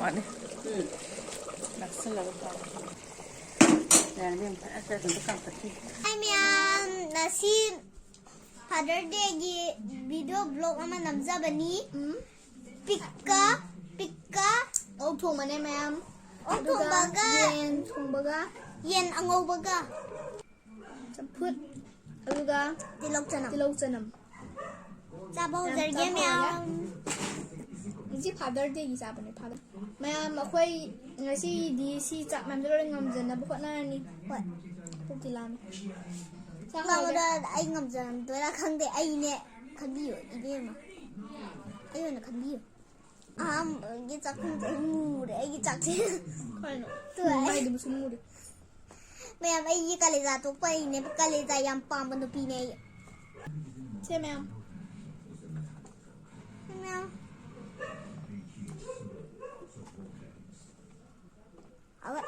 많네. 낙슬라고 봐. 내가 아까 좀 깜빡이. 아니면 나시 파더데기 비디오 블로그 아마 남자분이 피카 통만에 맴. 통바가 옌 통바가. 옌 앙오바가 풋. 아루가 딜록전함. 짜보자면 이제 파더데기 잡네 파더. 맴 아코이 ngasi di si chak mam lo ngam jen na bokot na ni hoi pok ti lam sa không đó anh ngầm dần tôi là không để anh nè không biết ý kiến mà anh là không biết cái chắc không thể ngu để cái chắc chứ tôi ai đi musim ngu đi mẹ em cái cái là tôi quay nè cái là yang pam bên pi này xem em vậy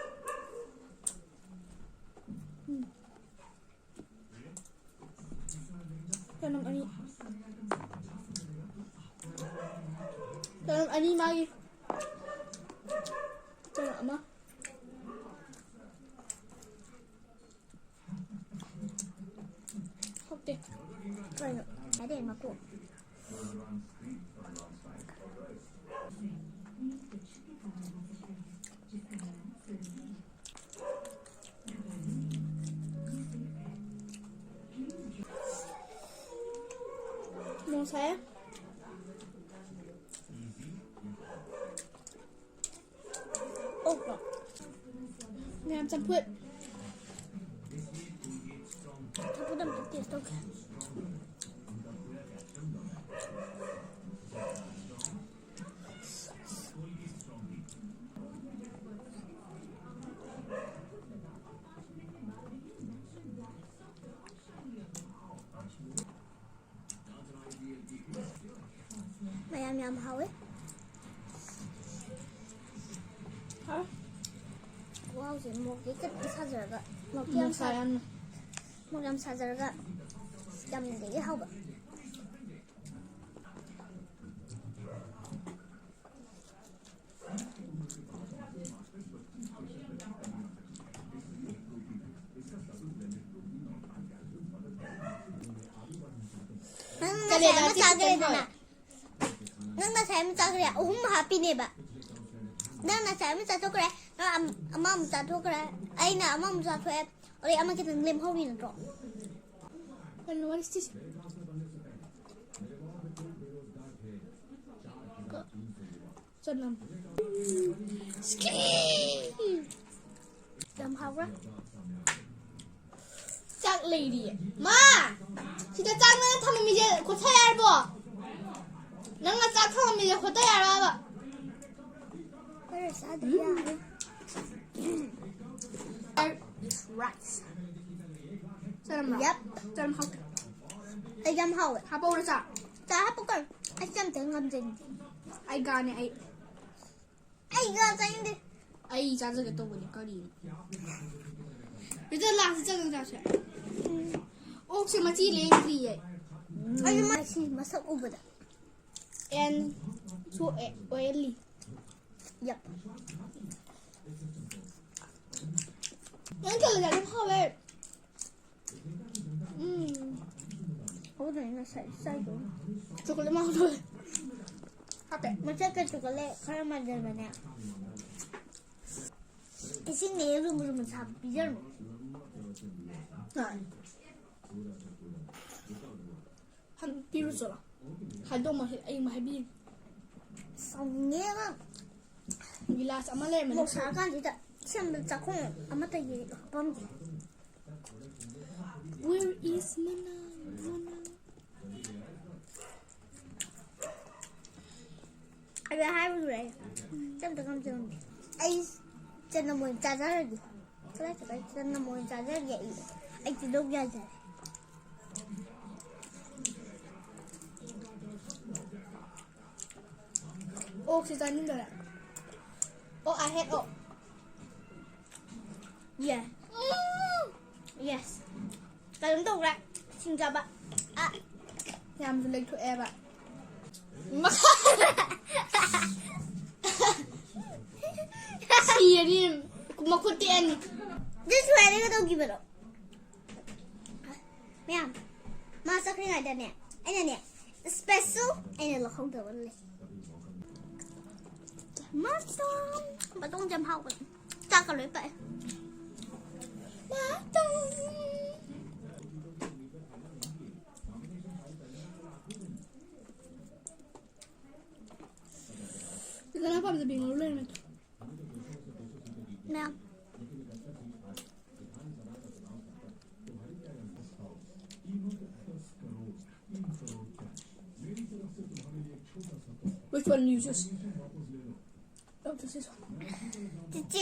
cho nó ani magi cho nó mà ok rồi cái đèn mà cô mau saya làm chăm phượt aku dah mati tu Mayam hao ấy. hả Wow, chỉ một cái sa dở gạ. một sai ăn Một trăm sa dở gạ. Trăm cái hao gạ. Cái này là sao cái này nè. Nang na saya minta kaya, happy nih ba. Nang na saya minta tu kaya, ama minta tu kaya, ay na ama minta tu em, ori ama kita ngelim hau ni nro. what is this chân nằm Đâm hau á. 짝 레이디 마 진짜 짝는 타면 이제 곧 해야 할 거. 내가 짝 타면 이제 곧 해야 할 거. Cái này sao được ya? Rice. Chân Yep. chân học. Ay đâm hau á. Hả bố sao? Ta hấp con. Ay chăm tiếng ngâm gì? Ai gà này ai. Ay gà danh đi. Ai ra cái tô của những cái gì. Bây giờ làm chân ra sẽ. Ô xem mà chi lên gì vậy? Ay mà chi mà sao u bữa đó. And so oily. Yep. Những cái là nó vậy. Ủa này nó sai rồi. Chocolate mau thôi. Hấp đấy. Mà chắc cái chocolate khai mà giờ mà nè. Cái xin này rum sao bây giờ. 네. 한 비로 써라. 할동만 해, 이만 해비. Xong nghe đó. Vì là sao mà lên mà Một sáng con gì đó. Xem được chắc không ama tay gì bom gì. Where is Mana? Ai đã hai rồi. Xem được không chừng. Ai chân là muốn trả ra rồi. Cái này chân là muốn trả ra vậy. Anh chỉ đâu ra rồi. Ô, chị ra những rồi ạ. Ô, I had ô. Yeah. Yes. Ta đứng tục lại. Xin chào bạn. À. Nhằm du lịch của em ạ. Mà Sirin, kumakutian. This way, I don't give it up. Ma'am, Master Clean I done it. And then it. Special and a local only. Master, but don't jump out. Talk a little bit. Master. Kenapa bisa bingung lu itu? Nah. Which one you just? Oh, this is one. 姐姐。